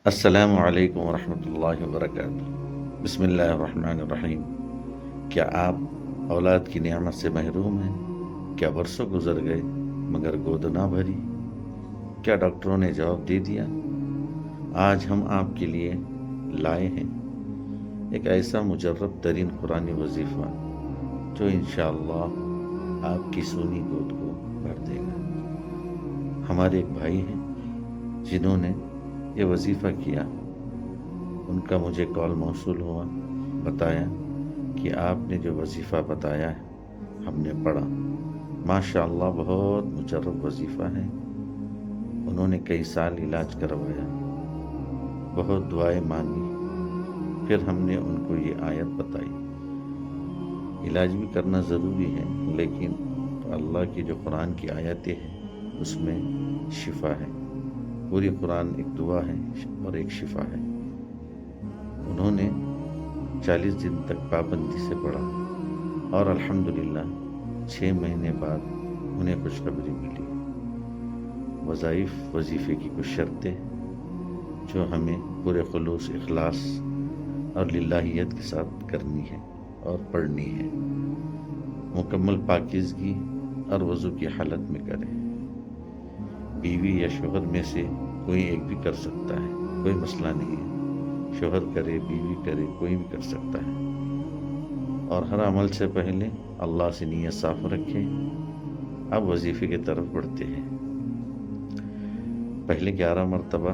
السلام علیکم ورحمۃ اللہ وبرکاتہ۔ بسم اللہ الرحمن الرحیم۔ کیا آپ اولاد کی نعمت سے محروم ہیں؟ کیا برسوں گزر گئے مگر گود نہ بھری؟ کیا ڈاکٹروں نے جواب دے دیا؟ آج ہم آپ کے لیے لائے ہیں ایک ایسا مجرب ترین قرآنی وظیفہ جو انشاءاللہ آپ کی سونی گود کو بھر دے گا۔ ہمارے ایک بھائی ہیں جنہوں نے یہ وظیفہ کیا، ان کا مجھے کال موصول ہوا، بتایا کہ آپ نے جو وظیفہ بتایا ہے ہم نے پڑھا، ماشاءاللہ بہت مجرب وظیفہ ہے۔ انہوں نے کئی سال علاج کروایا، بہت دعائیں مانگی، پھر ہم نے ان کو یہ آیت بتائی۔ علاج بھی کرنا ضروری ہے، لیکن اللہ کی جو قرآن کی آیتیں ہیں اس میں شفا ہے۔ پوری قرآن ایک دعا ہے اور ایک شفا ہے۔ انہوں نے 40 دن تک پابندی سے پڑھا اور الحمدللہ 6 مہینے بعد انہیں خوشخبری ملی۔ وظیفے کی کچھ شرطیں جو ہمیں پورے خلوص، اخلاص اور للہیت کے ساتھ کرنی ہے اور پڑھنی ہے۔ مکمل پاکیزگی اور وضو کی حالت میں کریں۔ بیوی یا شوہر میں سے کوئی ایک بھی کر سکتا ہے، کوئی مسئلہ نہیں ہے۔ شوہر کرے، بیوی کرے، کوئی بھی کر سکتا ہے۔ اور ہر عمل سے پہلے اللہ سے نیت صاف رکھیں۔ اب وظیفے کی طرف بڑھتے ہیں۔ پہلے 11 مرتبہ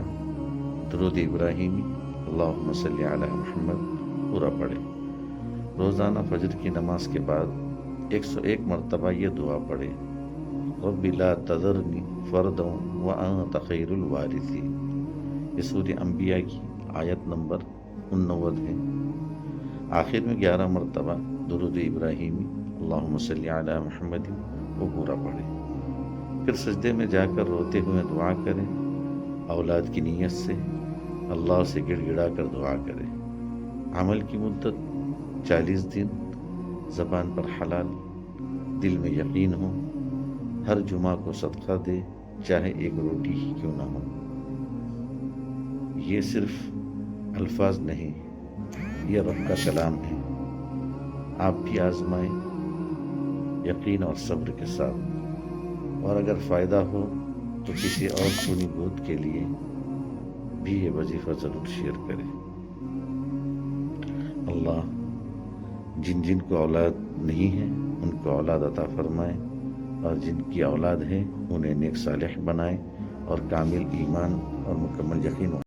درود ابراہیمی اللہم صلی علی محمد پورا پڑھیں۔ روزانہ فجر کی نماز کے بعد 101 مرتبہ یہ دعا پڑھیں، رب لا تذرنی فردا وانت خیر الوارثین۔ یہ سورہ انبیاء کی آیت نمبر 89 ہے۔ آخر میں 11 مرتبہ درود ابراہیمی اللہم صلی علی محمد وہ پورا پڑھیں۔ پھر سجدے میں جا کر روتے ہوئے دعا کریں، اولاد کی نیت سے اللہ سے گڑ گڑا کر دعا کریں۔ عمل کی مدت 40 دن، زبان پر حلال، دل میں یقین ہو، ہر جمعہ کو صدقہ دے، چاہے ایک روٹی ہی کیوں نہ ہو۔ یہ صرف الفاظ نہیں، یہ رب کا کلام ہے۔ آپ بھی آزمائیں یقین اور صبر کے ساتھ، اور اگر فائدہ ہو تو کسی اور سونی گود کے لیے بھی یہ وظیفہ ضرور شیئر کریں۔ اللہ جن جن کو اولاد نہیں ہے ان کو اولاد عطا فرمائے، اور جن کی اولاد ہے انہیں نیک صالح بنائے اور کامل ایمان اور مکمل یقین